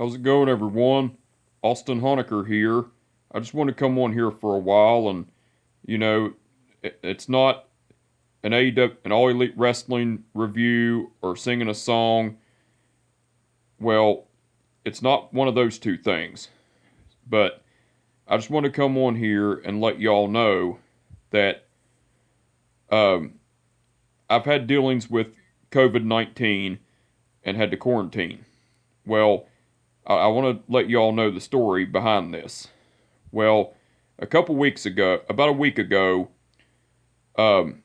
How's it going, everyone? Austin Honecker here. I just want to come on here for a while, and you know, it's not an AEW, an All Elite Wrestling review or singing a song. Well, it's not one of those two things. But I just want to come on here and let y'all know that um, I've had dealings with COVID-19 and had to quarantine. Well, I want to let y'all know the story behind this. Well, a couple weeks ago, about a week ago, um,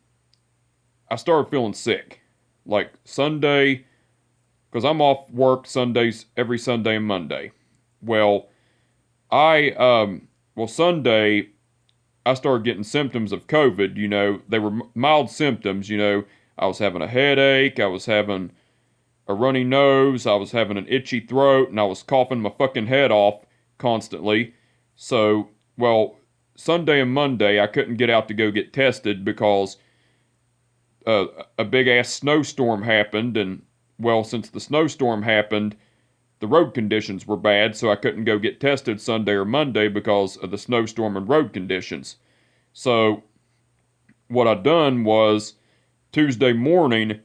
I started feeling sick. Like Sunday, because I'm off work Sundays, every Sunday and Monday. Well, Sunday, I started getting symptoms of COVID. They were mild symptoms. I was having a headache, I was having a runny nose, I was having an itchy throat, and I was coughing my fucking head off constantly. So, Sunday and Monday I couldn't get out to go get tested because a big ass snowstorm happened, and since the snowstorm happened, the road conditions were bad, so I couldn't go get tested Sunday or Monday because of the snowstorm and road conditions. So, what I done was Tuesday morning,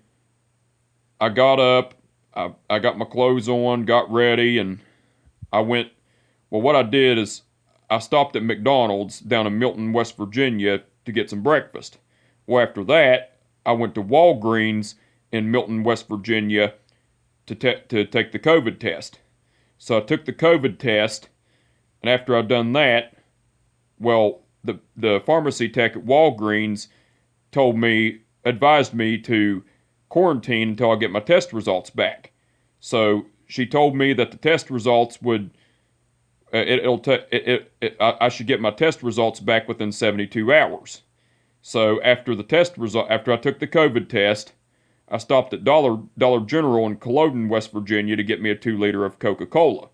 I got up, I got my clothes on, got ready, and I went. Well, what I did is I stopped at McDonald's down in Milton, West Virginia to get some breakfast. Well, after that, I went to Walgreens in Milton, West Virginia to take the COVID test. So I took the COVID test, and after I'd done that, the pharmacy tech at Walgreens advised me to quarantine until I get my test results back. So she told me that the test results would, I should get my test results back within 72 hours. So after I took the COVID test, I stopped at Dollar General in Culloden, West Virginia to get me a 2-liter of Coca-Cola.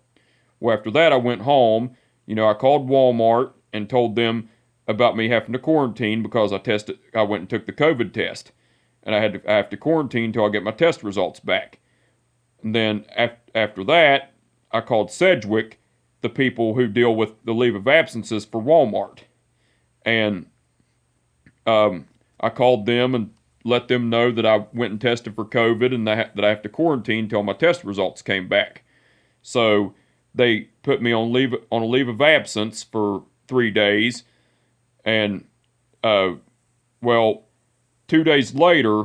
Well, after that, I went home. I called Walmart and told them about me having to quarantine because I went and took the COVID test. And I have to quarantine until I get my test results back. And then after that, I called Sedgwick, the people who deal with the leave of absences for Walmart. And I called them and let them know that I went and tested for COVID and that I have to quarantine until my test results came back. So they put me on a leave of absence for 3 days. And 2 days later,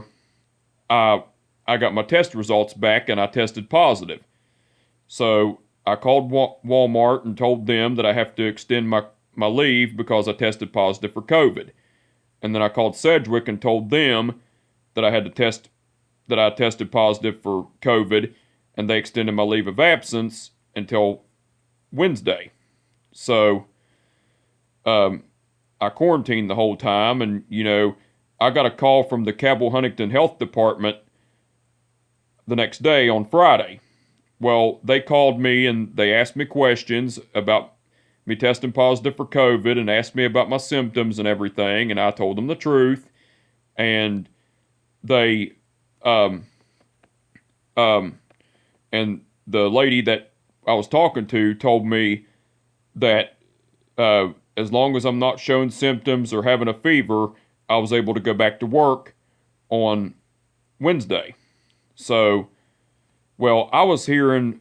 I got my test results back and I tested positive. So I called Walmart and told them that I have to extend my leave because I tested positive for COVID. And then I called Sedgwick and told them that I tested positive for COVID, and they extended my leave of absence until Wednesday. So I quarantined the whole time, and I got a call from the Cabell Huntington Health Department the next day on Friday. Well, they called me and they asked me questions about me testing positive for COVID and asked me about my symptoms and everything, and I told them the truth. And they, and the lady that I was talking to told me that as long as I'm not showing symptoms or having a fever, I was able to go back to work on Wednesday. So, I was hearing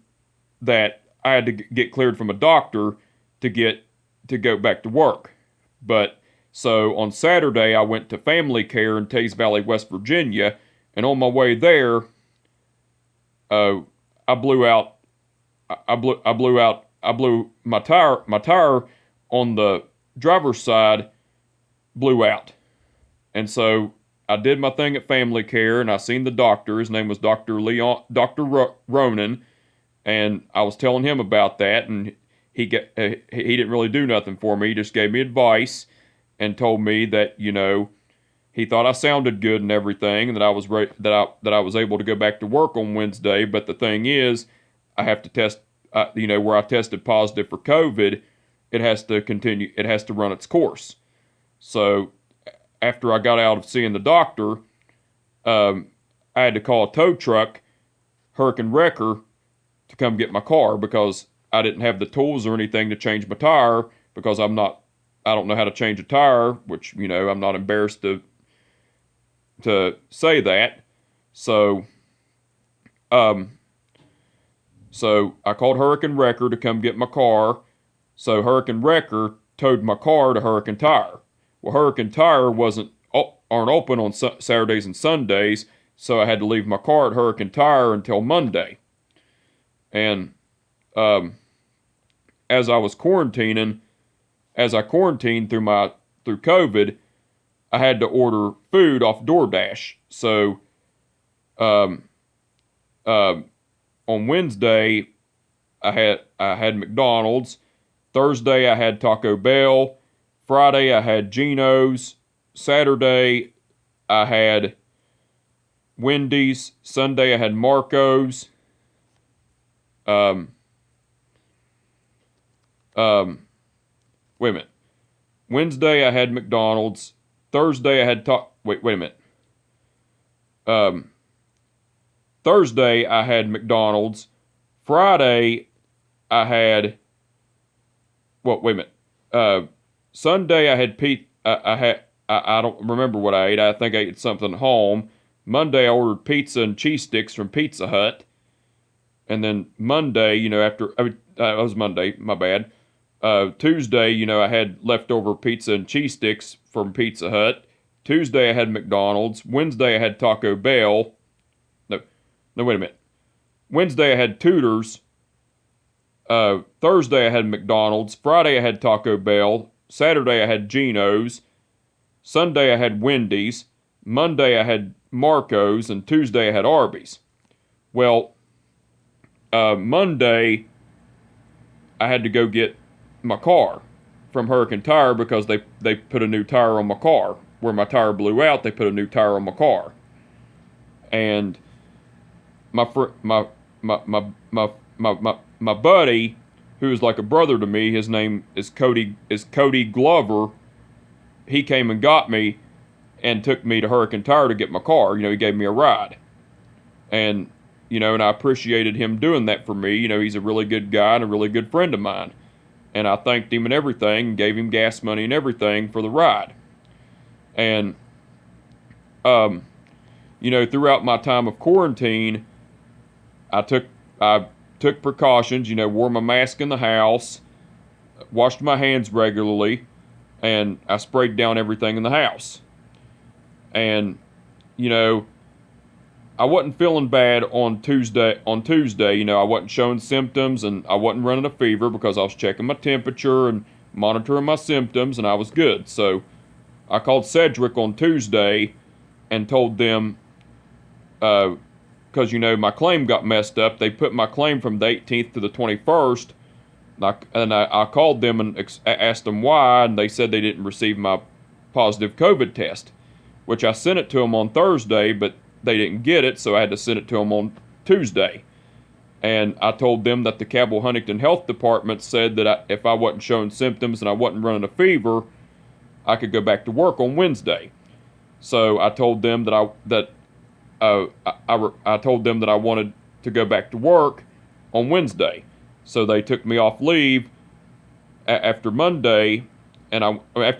that I had to get cleared from a doctor to go back to work. But so on Saturday, I went to family care in Teays Valley, West Virginia, and on my way there, I blew my tire. My tire on the driver's side blew out, and so I did my thing at family care, and I seen the doctor. His name was Dr. Ronan, and I was telling him about that, and he didn't really do nothing for me. He just gave me advice and told me that he thought I sounded good and everything, and that I was able to go back to work on Wednesday. But the thing is, I have to test. Where I tested positive for COVID, it has to continue. It has to run its course. So after I got out of seeing the doctor, I had to call a tow truck, Hurricane Wrecker, to come get my car because I didn't have the tools or anything to change my tire because I don't know how to change a tire, which, I'm not embarrassed to say that. So, so I called Hurricane Wrecker to come get my car. So Hurricane Wrecker towed my car to Hurricane Tire. Well, Hurricane Tire aren't open on Saturdays and Sundays, so I had to leave my car at Hurricane Tire until Monday. And as I quarantined through COVID, I had to order food off DoorDash. So on Wednesday, I had McDonald's. Thursday, I had Taco Bell. Friday, I had Geno's. Saturday, I had Wendy's. Sunday, I had Marco's. Wait a minute. Wednesday, I had McDonald's. Thursday, I had wait a minute. Thursday, I had McDonald's. Friday, I had. Well, wait a minute. Sunday, I had I don't remember what I ate. I think I ate something at home. Monday, I ordered pizza and cheese sticks from Pizza Hut. And then Monday, it was Monday, my bad. Tuesday, I had leftover pizza and cheese sticks from Pizza Hut. Tuesday, I had McDonald's. Wednesday, I had Taco Bell. No, wait a minute. Wednesday, I had Tudor's. Thursday, I had McDonald's. Friday, I had Taco Bell. Saturday, I had Geno's. Sunday, I had Wendy's. Monday, I had Marco's. And Tuesday, I had Arby's. Well, Monday, I had to go get my car from Hurricane Tire because they put a new tire on my car. Where my tire blew out, they put a new tire on my car. And my buddy, who is like a brother to me, his name is Cody Glover. He came and got me and took me to Hurricane Tire to get my car. He gave me a ride. And I appreciated him doing that for me. He's a really good guy and a really good friend of mine. And I thanked him and everything and gave him gas money and everything for the ride. And, throughout my time of quarantine, I took precautions, wore my mask in the house, washed my hands regularly, and I sprayed down everything in the house. And, I wasn't feeling bad on Tuesday. I wasn't showing symptoms and I wasn't running a fever because I was checking my temperature and monitoring my symptoms and I was good. So I called Sedgwick on Tuesday and told them, because, my claim got messed up. They put my claim from the 18th to the 21st. And I called them and asked them why, and they said they didn't receive my positive COVID test, which I sent it to them on Thursday, but they didn't get it, so I had to send it to them on Tuesday. And I told them that the Cabell Huntington Health Department said that if I wasn't showing symptoms and I wasn't running a fever, I could go back to work on Wednesday. So I told them that I told them that I wanted to go back to work on Wednesday. So they took me off leave after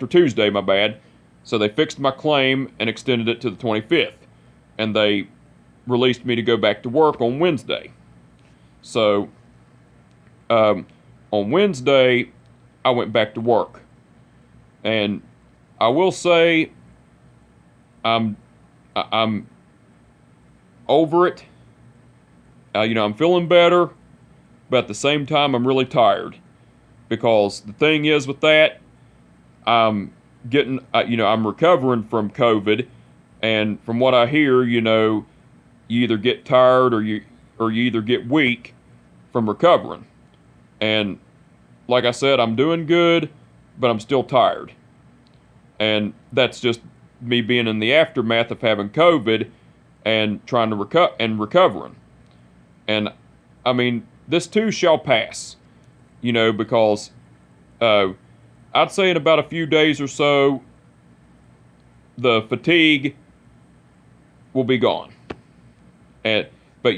Tuesday, my bad. So they fixed my claim and extended it to the 25th. And they released me to go back to work on Wednesday. So on Wednesday, I went back to work. And I will say I'm over it. I'm feeling better, but at the same time, I'm really tired. Because the thing is with that, I'm recovering from COVID. And from what I hear, you either get tired or you either get weak from recovering. And like I said, I'm doing good, but I'm still tired. And that's just me being in the aftermath of having COVID and trying to recovering. And I mean, this too shall pass, because I'd say in about a few days or so, the fatigue will be gone. But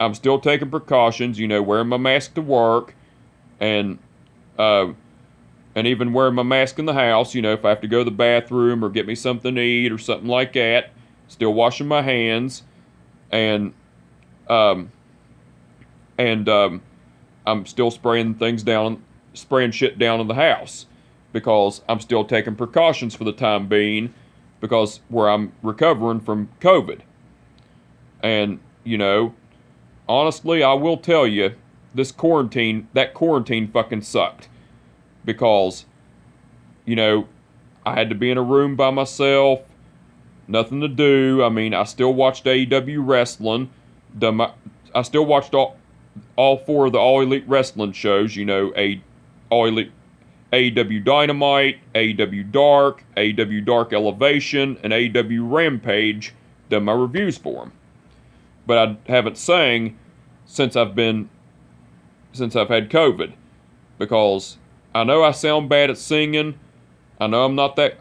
I'm still taking precautions, wearing my mask to work, and uh, and even wearing my mask in the house, if I have to go to the bathroom or get me something to eat or something like that. Still washing my hands, and um, and I'm still spraying shit down in the house because I'm still taking precautions for the time being because where I'm recovering from COVID. And, honestly, I will tell you, that quarantine fucking sucked because, I had to be in a room by myself, nothing to do. I mean, I still watched AEW wrestling. I still watched all four of the All Elite Wrestling shows, All Elite AEW Dynamite, AEW Dark, AEW Dark Elevation, and AEW Rampage, done my reviews for them. But I haven't sang since I've had COVID because I know I sound bad at singing. I know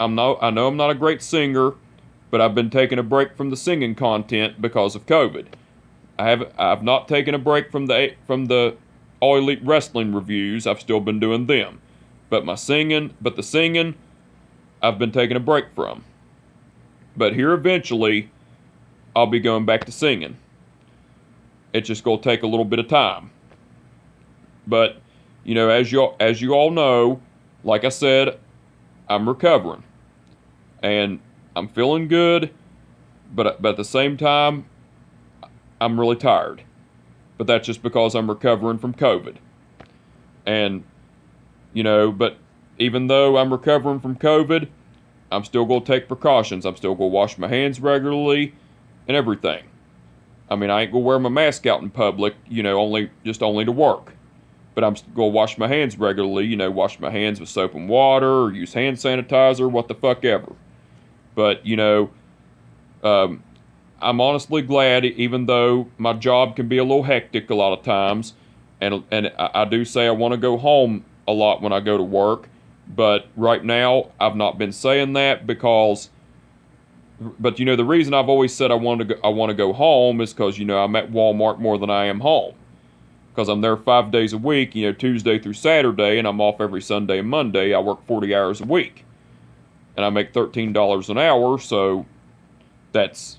I know I'm not a great singer, but I've been taking a break from the singing content because of COVID. I've not taken a break from the All Elite Wrestling reviews. I've still been doing them. But the singing, I've been taking a break from. But here eventually, I'll be going back to singing. It's just gonna take a little bit of time. But, as you all know, like I said, I'm recovering. And I'm feeling good, but at the same time, I'm really tired. But that's just because I'm recovering from COVID. And, but even though I'm recovering from COVID, I'm still going to take precautions. I'm still going to wash my hands regularly and everything. I mean, I ain't going to wear my mask out in public, only to work. But I'm going to wash my hands regularly, wash my hands with soap and water or use hand sanitizer, what the fuck ever. But, I'm honestly glad, even though my job can be a little hectic a lot of times, and I do say I want to go home a lot when I go to work, but right now I've not been saying that but the reason I've always said I want to go home is because I'm at Walmart more than I am home, because I'm there 5 days a week, Tuesday through Saturday, and I'm off every Sunday and Monday. I work 40 hours a week, and I make $13 an hour, so that's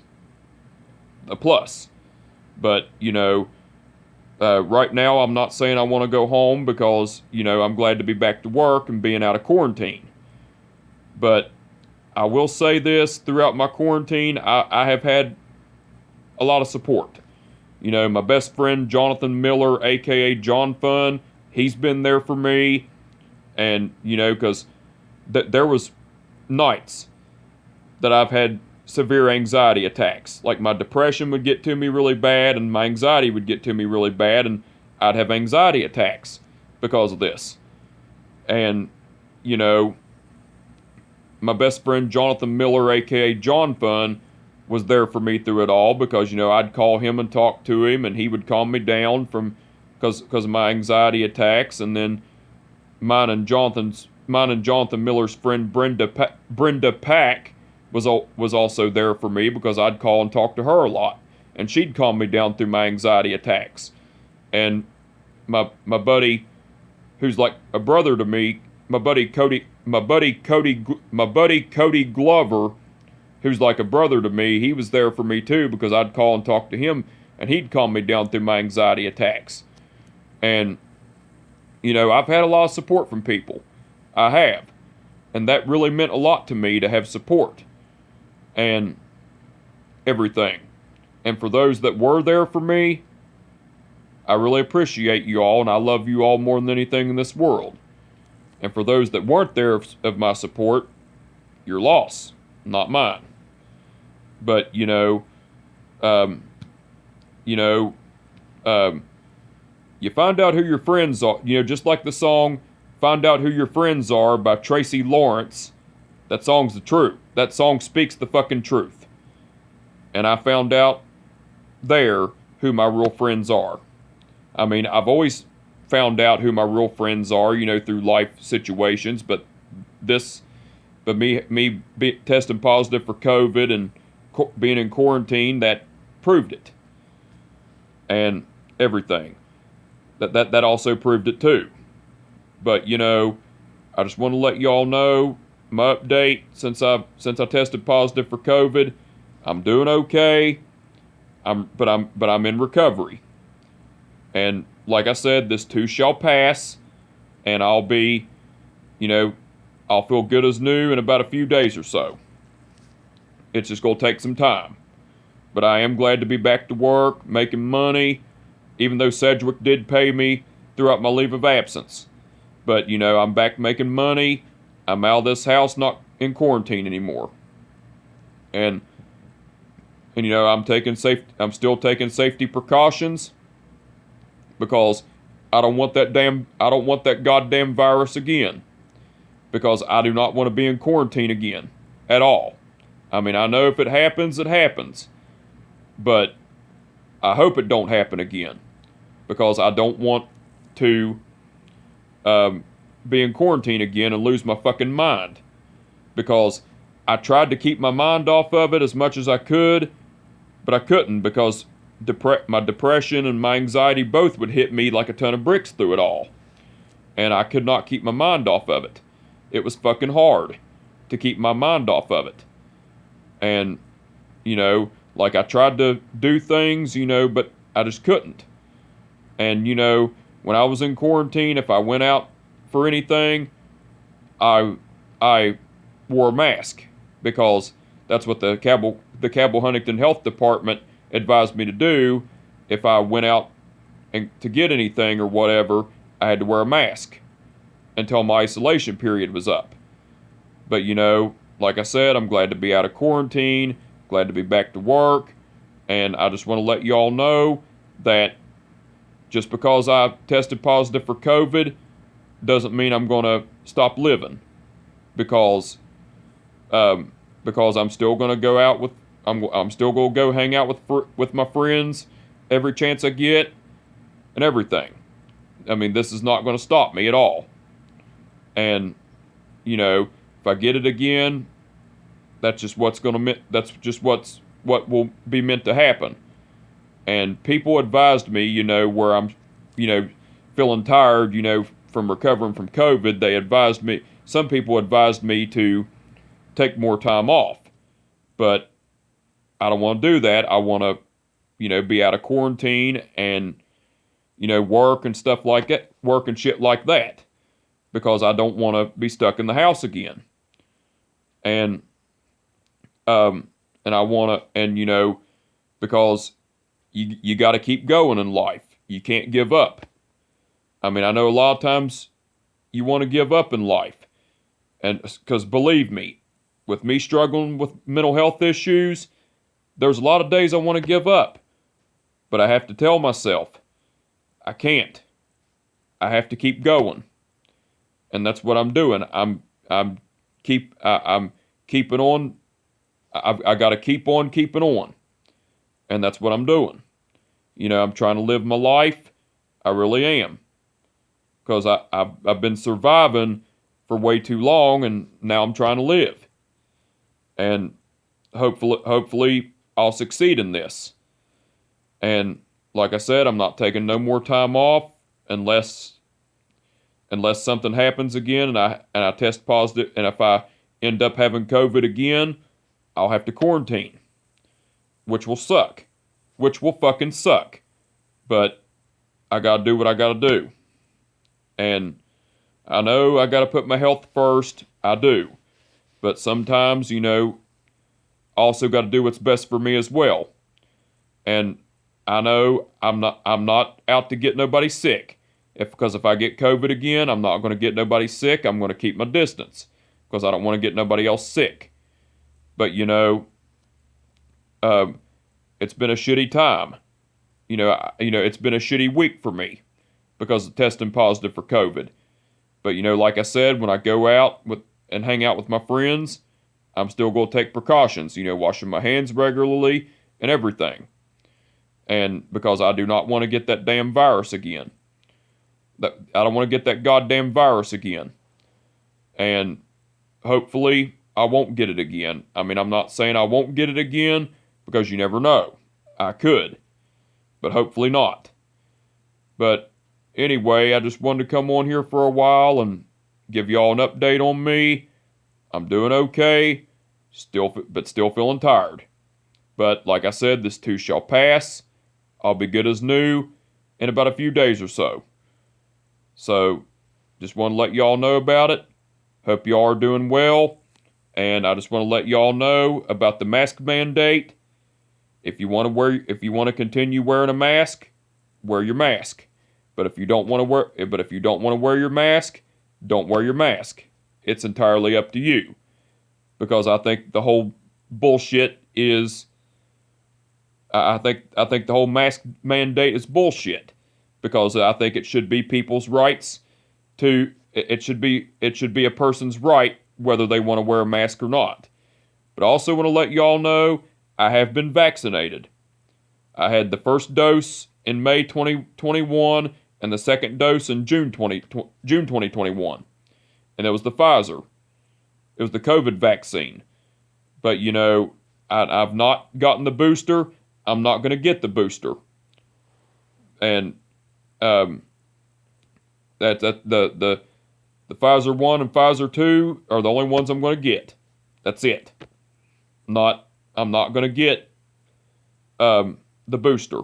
a plus. But right now I'm not saying I want to go home because I'm glad to be back to work and being out of quarantine. But I will say this, throughout my quarantine I have had a lot of support. My best friend Jonathan Miller, aka John Fun, he's been there for me. And because there was nights that I've had severe anxiety attacks. Like my depression would get to me really bad and my anxiety would get to me really bad, and I'd have anxiety attacks because of this. And, my best friend Jonathan Miller, aka John Fun, was there for me through it all because, I'd call him and talk to him and he would calm me down because of my anxiety attacks. And then mine and Jonathan Miller's friend Brenda Pack was also there for me because I'd call and talk to her a lot, and she'd calm me down through my anxiety attacks. And my buddy, who's like a brother to me, my buddy Cody Glover, who's like a brother to me, he was there for me too because I'd call and talk to him, and he'd calm me down through my anxiety attacks. And I've had a lot of support from people. I have, and that really meant a lot to me to have support and everything. And for those that were there for me, I really appreciate you all, and I love you all more than anything in this world. And for those that weren't there of my support, your loss, not mine. But you find out who your friends are. Just like the song "Find Out Who Your Friends Are" by Tracy Lawrence. That song's the truth. That song speaks the fucking truth. And I found out there who my real friends are. I mean, I've always found out who my real friends are, through life situations, but me testing positive for COVID and being in quarantine, that proved it. And everything. That also proved it too. But I just want to let y'all know my update since I tested positive for COVID. I'm doing okay. But I'm in recovery. And like I said, this too shall pass, and I'll be, I'll feel good as new in about a few days or so. It's just gonna take some time. But I am glad to be back to work, making money, even though Sedgwick did pay me throughout my leave of absence. But, I'm back making money. I'm out of this house, not in quarantine anymore. And I'm still taking safety precautions because I don't want that goddamn virus again. Because I do not want to be in quarantine again at all. I mean, I know if it happens, it happens. But I hope it don't happen again. Because I don't want to be in quarantine again and lose my fucking mind. Because I tried to keep my mind off of it as much as I could, but I couldn't because my depression and my anxiety both would hit me like a ton of bricks through it all. And I could not keep my mind off of it. It was fucking hard to keep my mind off of it. And, like I tried to do things, but I just couldn't. And, when I was in quarantine, if I went out for anything, I wore a mask because that's what the Cabell Huntington Health Department advised me to do. If I went out and to get anything or whatever, I had to wear a mask until my isolation period was up. But like I said, I'm glad to be out of quarantine, glad to be back to work, and I just want to let y'all know that just because I tested positive for COVID doesn't mean I'm going to stop living, because I'm still going to go out with I'm still going to go hang out with my friends every chance I get and everything. I mean, this is not going to stop me at all. And, if I get it again, that's just what will be meant to happen. And people advised me, where I'm, feeling tired, from recovering from COVID, some people advised me to take more time off. But I don't want to do that. I want to, be out of quarantine and, work and stuff like that, work and shit like that. Because I don't want to be stuck in the house again. And I want to, because you got to keep going in life. You can't give up. I mean, I know a lot of times you want to give up in life. And because believe me, with me struggling with mental health issues, there's a lot of days I want to give up. But I have to tell myself, I can't. I have to keep going. And that's what I'm doing. I'm keeping on. I got to keep on keeping on. And that's what I'm doing. I'm trying to live my life. I really am. Because I've been surviving for way too long, and now I'm trying to live. And hopefully I'll succeed in this. And like I said, I'm not taking no more time off unless something happens again and I test positive, and if I end up having COVID again, I'll have to quarantine, which will suck, which will fucking suck. But I gotta do what I gotta do. And I know I gotta put my health first. I do. But sometimes, also gotta do what's best for me as well. And I know I'm not out to get nobody sick. Because if I get COVID again, I'm not going to get nobody sick. I'm going to keep my distance because I don't want to get nobody else sick. But, it's been a shitty time. It's been a shitty week for me because of testing positive for COVID. But, like I said, when I go out and hang out with my friends, I'm still going to take precautions, washing my hands regularly and everything. And because I do not want to get that damn virus again. I don't want to get that goddamn virus again. And hopefully I won't get it again. I mean, I'm not saying I won't get it again because you never know. I could. But hopefully not. But anyway, I just wanted to come on here for a while and give y'all an update on me. I'm doing okay, but still feeling tired. But like I said, this too shall pass. I'll be good as new in about a few days or so. So, just want to let y'all know about it. Hope y'all are doing well. And I just want to let y'all know about the mask mandate. If you want to continue wearing a mask, wear your mask. But if you don't want to wear your mask, don't wear your mask. It's entirely up to you. Because I think the whole bullshit is I think the whole mask mandate is bullshit, because I think it should be people's rights it should be a person's right whether they want to wear a mask or not. But I also want to let y'all know I have been vaccinated. I had the first dose in May 2021 and the second dose in June 2021. And it was the Pfizer. It was the COVID vaccine. But I've not gotten the booster. I'm not going to get the booster. And the Pfizer 1 and Pfizer 2 are the only ones I'm going to get. That's it. I'm not going to get the booster.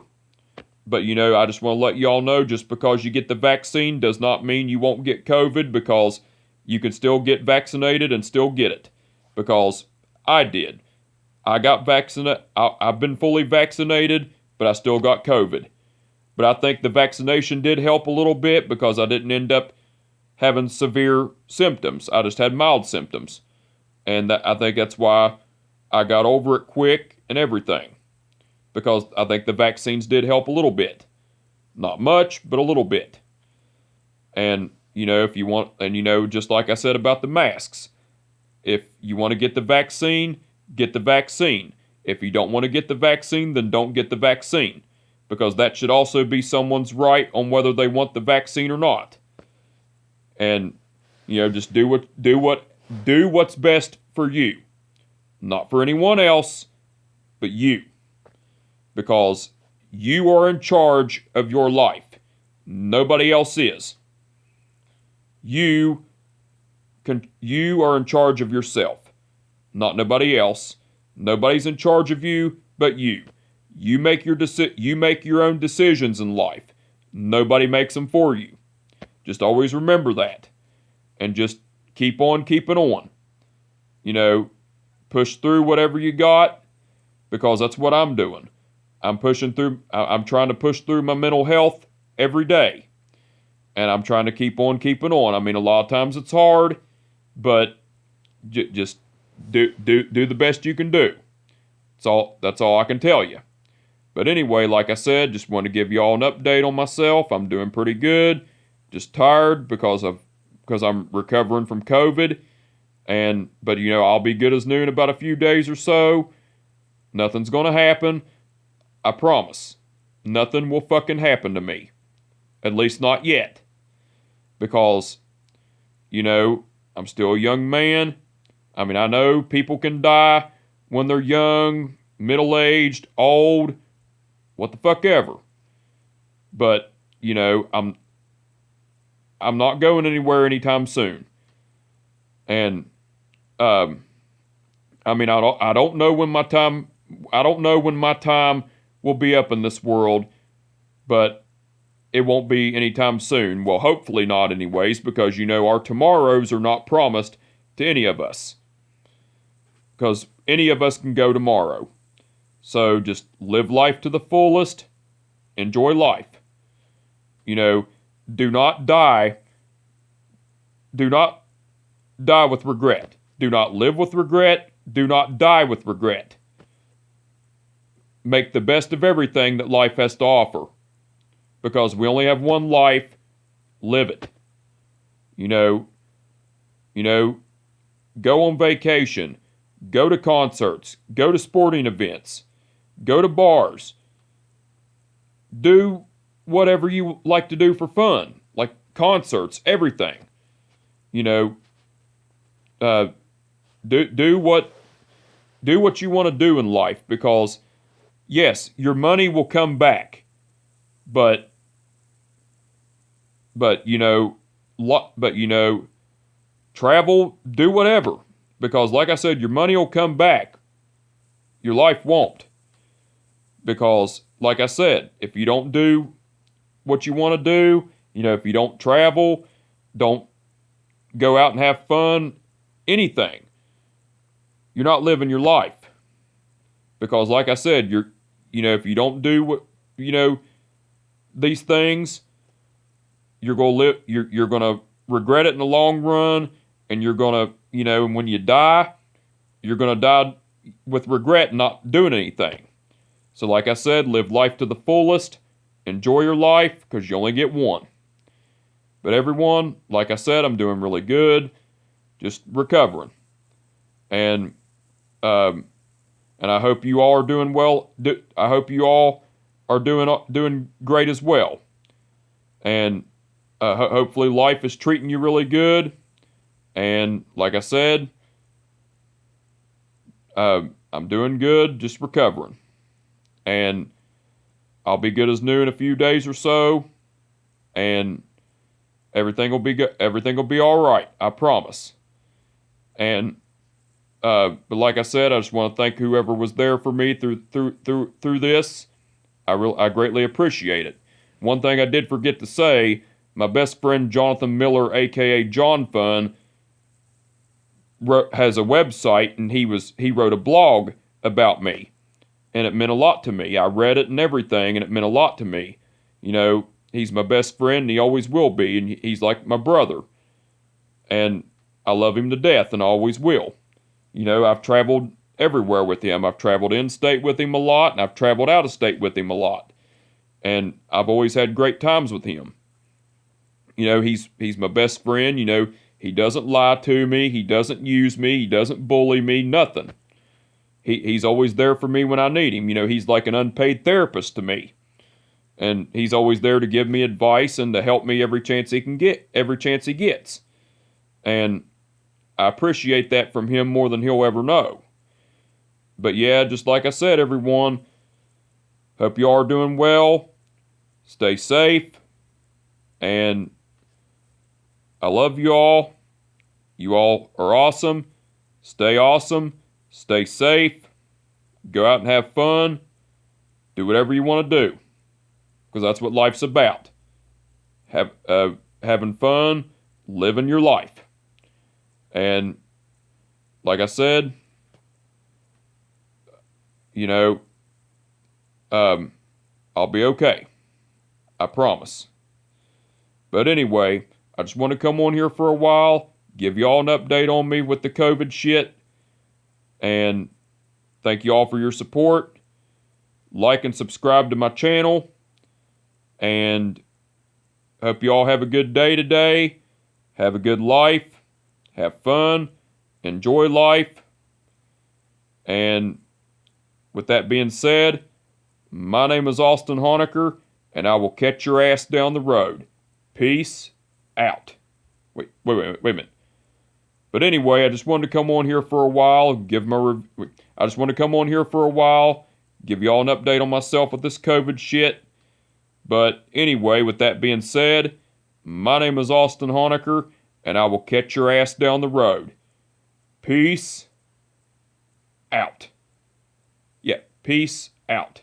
But I just want to let y'all know, just because you get the vaccine does not mean you won't get COVID, because you can still get vaccinated and still get it. Because I did. I got vaccinated. I've been fully vaccinated, but I still got COVID. But I think the vaccination did help a little bit, because I didn't end up having severe symptoms. I just had mild symptoms. And I think that's why I got over it quick and everything. Because I think the vaccines did help a little bit. Not much, but a little bit. And, if you want, and just like I said about the masks, if you want to get the vaccine, get the vaccine. If you don't want to get the vaccine, then don't get the vaccine. Because that should also be someone's right on whether they want the vaccine or not. And, just do what's best for you. Not for anyone else, but you. Because you are in charge of your life. Nobody else is. You are in charge of yourself. Not nobody else. Nobody's in charge of you but you. You make your own decisions in life. Nobody makes them for you. Just always remember that. And just keep on keeping on. Push through whatever you got, because that's what I'm doing. I'm trying to push through my mental health every day. And I'm trying to keep on keeping on. I mean, a lot of times it's hard, but just do the best you can do. That's all I can tell you. But anyway, like I said, just want to give y'all an update on myself. I'm doing pretty good. Just tired because I'm recovering from COVID. But I'll be good as new in about a few days or so. Nothing's gonna happen. I promise. Nothing will fucking happen to me. At least not yet. Because, I'm still a young man. I mean, I know people can die when they're young, middle-aged, old, what the fuck ever. But, I'm not going anywhere anytime soon. And, I don't know when my time will be up in this world, but it won't be anytime soon. Well, hopefully not anyways, because our tomorrows are not promised to any of us. Because any of us can go tomorrow. So just live life to the fullest. Enjoy life. Do not die. Do not die with regret. Do not live with regret. Do not die with regret. Make the best of everything that life has to offer. Because we only have one life. Live it. Go on vacation. Go to concerts. Go to sporting events. Go to bars. Do whatever you like to do for fun. Like concerts, everything. Do what you want to do in life, because yes, your money will come back, but But, travel, do whatever. Because, like I said, your money will come back. Your life won't. Because, like I said, if you don't do what you want to do, if you don't travel, don't go out and have fun, anything, you're not living your life. Because, like I said, if you don't do what, these things, you're gonna live. You're gonna regret it in the long run, and you're gonna, and when you die, you're gonna die with regret, not doing anything. So, like I said, live life to the fullest. Enjoy your life, because you only get one. But everyone, like I said, I'm doing really good, just recovering, and I hope you all are doing well. I hope you all are doing great as well, and hopefully life is treating you really good. And like I said, I'm doing good, just recovering, and I'll be good as new in a few days or so, and everything will be good. Everything will be all right. I promise. And but like I said, I just want to thank whoever was there for me through this. I greatly appreciate it. One thing I did forget to say, my best friend Jonathan Miller, aka John Fun, has a website, and he wrote a blog about me, and it meant a lot to me. I read it and everything, and it meant a lot to me. He's my best friend, and he always will be, and he's like my brother, and I love him to death, and I always will. I've traveled everywhere with him. I've traveled in-state with him a lot, and I've traveled out-of-state with him a lot. And I've always had great times with him. He's my best friend. He doesn't lie to me. He doesn't use me. He doesn't bully me. Nothing. He's always there for me when I need him. He's like an unpaid therapist to me. And he's always there to give me advice and to help me every chance he gets. And I appreciate that from him more than he'll ever know. But yeah, just like I said, everyone, hope you all are doing well. Stay safe. And I love you all. You all are awesome. Stay awesome. Stay safe. Go out and have fun. Do whatever you want to do. Because that's what life's about. Having fun, living your life. And like I said, I'll be okay. I promise. But anyway, I just want to come on here for a while, give y'all an update on me with the COVID shit, and thank you all for your support. Like and subscribe to my channel, and hope you all have a good day today. Have a good life. Have fun, enjoy life, and with that being said, my name is Austin Honecker, and I will catch your ass down the road. Peace out. Wait a minute. But anyway, I just wanted to come on here for a while, give y'all an update on myself with this COVID shit. But anyway, with that being said, my name is Austin Honecker, and I will catch your ass down the road. Peace out. Yeah, peace out.